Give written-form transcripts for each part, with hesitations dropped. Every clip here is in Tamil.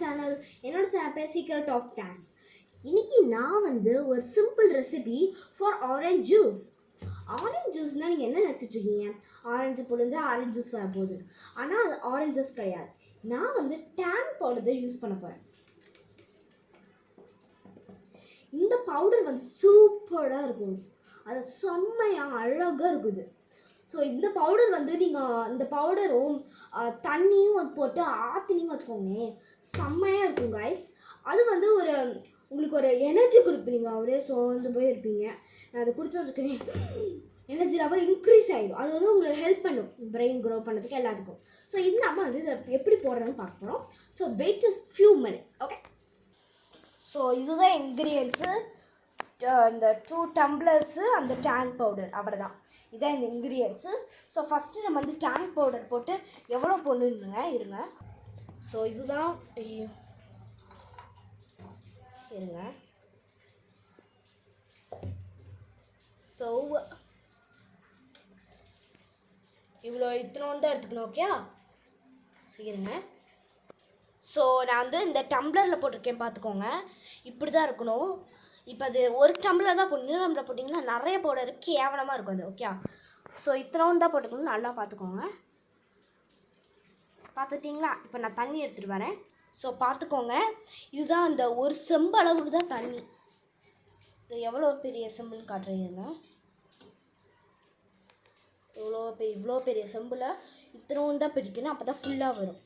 சேனல். என்னோட சேனல் பேர் சீக்ரெட் ஆஃப் டான்ஸ். இன்னைக்கு நான் ஒரு simple recipe for orange juice. Orange ஜூஸ்னால் நீங்கள் என்ன நினச்சிட்டு இருக்கீங்க? ஆரஞ்சு புழிஞ்சா ஆரஞ்ச் ஜூஸ் வர போகுது. ஆனால் அது ஆரஞ்ச் ஜூஸ் கிடையாது. நான் டேன் பவுடர் யூஸ் பண்ண போகிறேன். இந்த பவுடர் சூப்பராக இருக்கும். அது செம்மையாக அழகாக இருக்குது. ஸோ இந்த பவுடர் நீங்கள் இந்த பவுடரும் தண்ணியும் போட்டு ஆற்றினீங்க வச்சுக்கோங்க, செம்மையாக இருக்கும் கைஸ். அது ஒரு உங்களுக்கு ஒரு எனர்ஜி கொடுப்பீங்க. அப்படியே சோர்ந்து போய் இருப்பீங்க. நான் அதை குடிச்சு வச்சுக்கிறேன், எனர்ஜி லெவல் இன்க்ரீஸ் ஆகிடும். அது உங்களுக்கு ஹெல்ப் பண்ணும் பிரெயின் க்ரோ பண்ணுறதுக்கு எல்லாத்துக்கும். ஸோ இது நம்ம இதை எப்படி போடுறதுன்னு பார்க்க போகிறோம். So wait just few minutes. Okay, so இதுதான் இன்க்ரீடியன்ட்ஸு. இந்த 2 டம்ளர்ஸு அந்த டேங் பவுடர், அவ்வளோ தான். இதான் இந்த இன்க்ரீடியன்ட்ஸு. ஸோ ஃபஸ்ட்டு நம்ம டேங் பவுடர் போட்டு எவ்வளோ போடணுங்க இருங்க. ஸோ இதுதான் இருங்க. ஸோ இவ்வளோ இத்தனோன்னு தான் எடுத்துக்கணும். ஓகே, ஸோ இருங்க. ஸோ நான் இந்த டம்ளரில் போட்டிருக்கேன், பார்த்துக்கோங்க. இப்படி தான் இருக்கணும். இப்போ அது ஒரு டம்ளர் தான் போடணும். டம்ளர் போட்டிங்கன்னா நிறைய பவுடர் கேவலமாக இருக்கும் அது. ஓகே, ஸோ இத்தனோன்னு தான் போட்டுக்கணும். நல்லா பார்த்துக்கோங்க. பார்த்துட்டிங்களா? இப்போ நான் தண்ணி எடுத்துகிட்டு வரேன். ஸோ பார்த்துக்கோங்க, இதுதான் இந்த ஒரு செம்பு அளவுக்கு தான் தண்ணி. இது எவ்வளோ பெரிய செம்புன்னு காட்டுறீங்க. இவ்வளோ பெரிய செம்பில் இத்தனோன்னு தான் பிடிக்கணும். அப்போ தான் ஃபுல்லாக வரும்.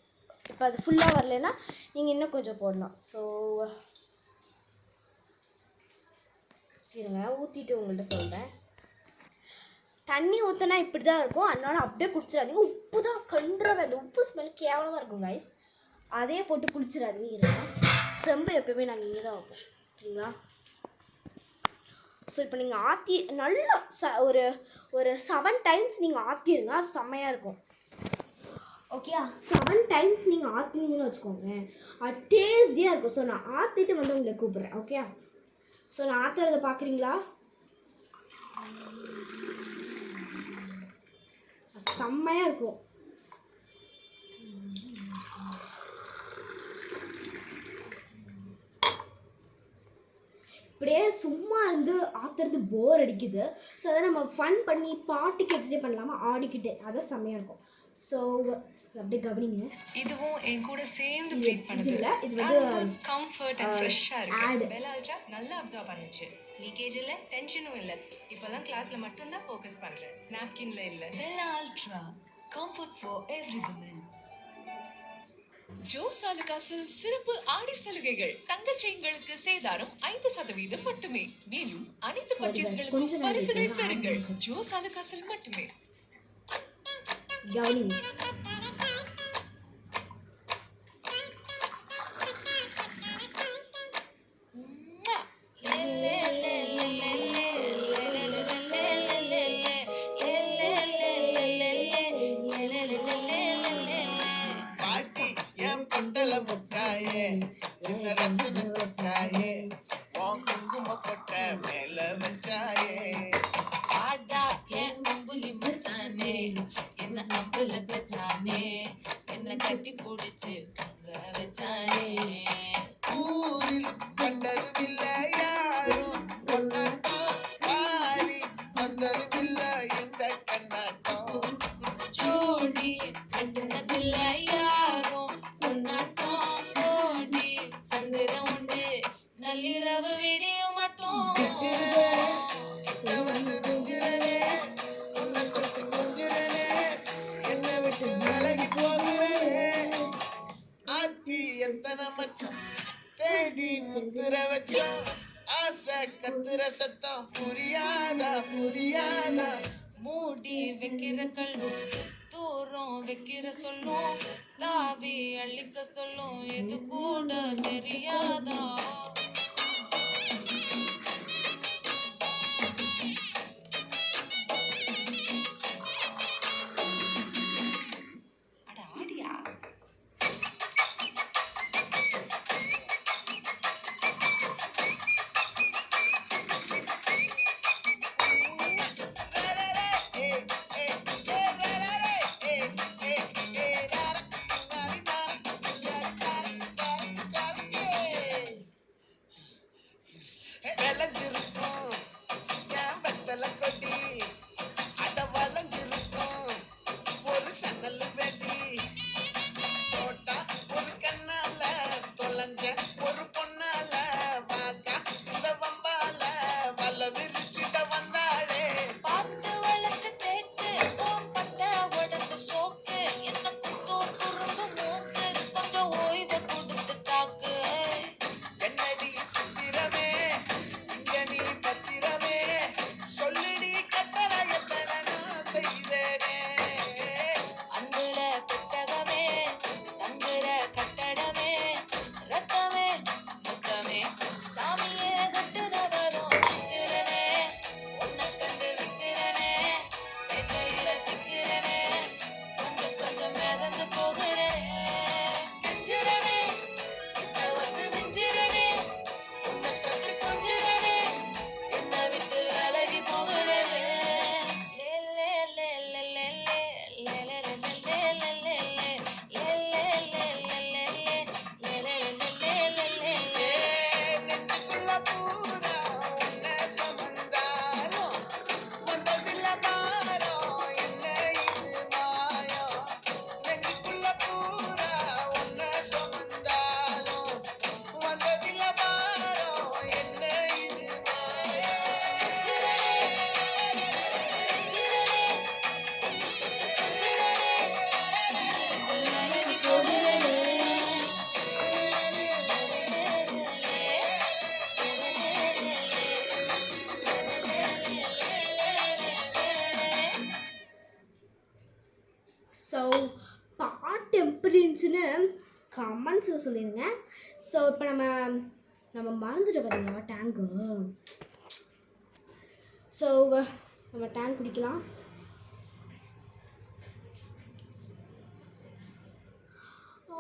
இப்போ அது ஃபுல்லாக வரலைன்னா நீங்கள் இன்னும் கொஞ்சம் போடலாம். ஸோ இருங்க, ஊற்றிட்டு உங்கள்கிட்ட சொல்கிறேன். தண்ணி ஊற்றினா இப்படி தான் இருக்கும். அதனால அப்படியே குடிச்சிடாதீங்க. உப்பு தான் கண்டுறவே, அந்த உப்பு ஸ்மெல் கேவலமாக இருக்கும் கைஸ். அதே போட்டு குளிச்சிடாதீங்க. இருங்க, செம்பு எப்பயுமே நாங்கள் இங்கே தான் வைப்போம், சரிங்களா? ஸோ இப்போ நீங்கள் ஆற்றி நல்லா ஒரு 7 டைம்ஸ் நீங்கள் ஆற்றிடுங்க. அது செம்மையாக இருக்கும். ஓகே, 7 டைம்ஸ் நீங்கள் ஆற்றினீங்கன்னு வச்சுக்கோங்க, அது டேஸ்டியாக இருக்கும். ஸோ நான் ஆற்றிட்டு உங்களை கூப்பிட்றேன். ஓகே, ஸோ நான் ஆற்றுறதை பார்க்குறீங்களா? செம்மையாக இருக்கும். இப்படியே சும்மா இருந்து ஆற்றுறது போர் அடிக்குது. ஸோ அதை நம்ம ஃபன் பண்ணி பாட்டு கேட்டுகிட்டே பண்ணலாமா, ஆடிக்கிட்டே, அதான் செம்மையாக இருக்கும். ஸோ அப்படியே கவனிங்க. இதுவும் என் கூட சேர்ந்து ப்ரீத் பண்ணுது. இல்ல, இது கம்ஃபர்ட் அண்ட் ஃப்ரெஷ்ஷா இருக்கு. பெல் அல்ட்ரா நல்லா அப்சர்வ் பண்ணுச்சு. லீக்கேஜ் இல்ல, டென்ஷனும் இல்ல. இப்போலாம் கிளாஸ்ல மட்டும் தான் ஃபோக்கஸ் பண்றேன், நாப்கின்ல இல்ல. Bell ultra comfort for every woman. Jos ஆலுகாஸில் சிறப்பு ஆடி சலுகைகள். தங்க செயின்களுக்கு சேதாரம் 5% மட்டுமே. மேலும் அனைத்து பர்ச்சேஸ்களுக்கும் பரிசுகள் பெறுங்கள். ஜோஸ் ஆலுகாஸில் மட்டுமே. சின்ன ரத்தின கொட்டாயே, குங்கும கொட்ட மேல வச்சாயே, ஆடா என் அம்புலி மச்சானே, என்ன அம்புல தச்சானே, என்ன கட்டி பிடிச்சு வச்சானே. ஊரில் கண்டதும் இல்ல யாரும் கொண்டாட்டம், பாரி வந்ததும் இல்ல இந்த கண்ணாட்டம், ஜோடி கண்டதில்ல யாரும் கொண்டாட்டம், நள்ளிரவு விடிய மட்டும் என்ன விட்டு விலகி போகிறேன். ஆத்தி எத்தனை மச்சம் தேடி முத்துற வச்சோம், ஆசை கத்துற சத்தம் புரியாதா புரியாதா. மூடி வைக்கிற கல்லும் தூரம் வைக்கிற சொல்லும், தாவி அள்ளிக்க சொல்லும், இது கூட தெரியாதா. சொல்லிடுங்க. ஸோ இப்போ நம்ம மறந்துட்டு பார்த்தீங்களா டேங்கு. ஸோ நம்ம டேங்க் குடிக்கலாம்.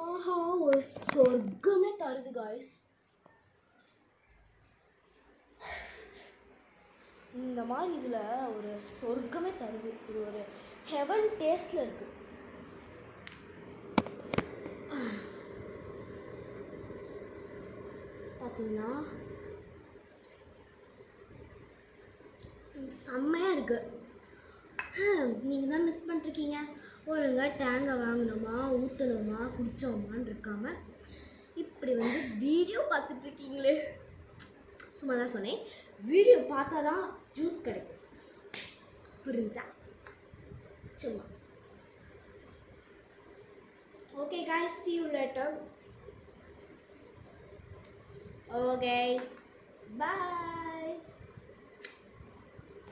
ஆஹா, ஒரு சொர்க்கமே தருது காய்ஸ். இந்த மாதிரி இதில் ஒரு சொர்க்கமே தருது. இது ஒரு ஹெவன் டேஸ்டில் இருக்குது. பார்த்தீங்கன்னா செம்மையாக இருக்குது. நீங்கள் தான் மிஸ் பண்ணிருக்கீங்க. ஒழுங்காக டேங்கை வாங்கினோமா ஊற்றணுமா குடித்தோமான்னு இருக்காமல் இப்படி வந்து வீடியோ பார்த்துட்ருக்கீங்களே. சும்மா தான் சொன்னேன், வீடியோ பார்த்தா தான் ஜூஸ் கிடைக்கும். புரிஞ்சா? சும்மா. Okay guys, see you later. Okay, bye.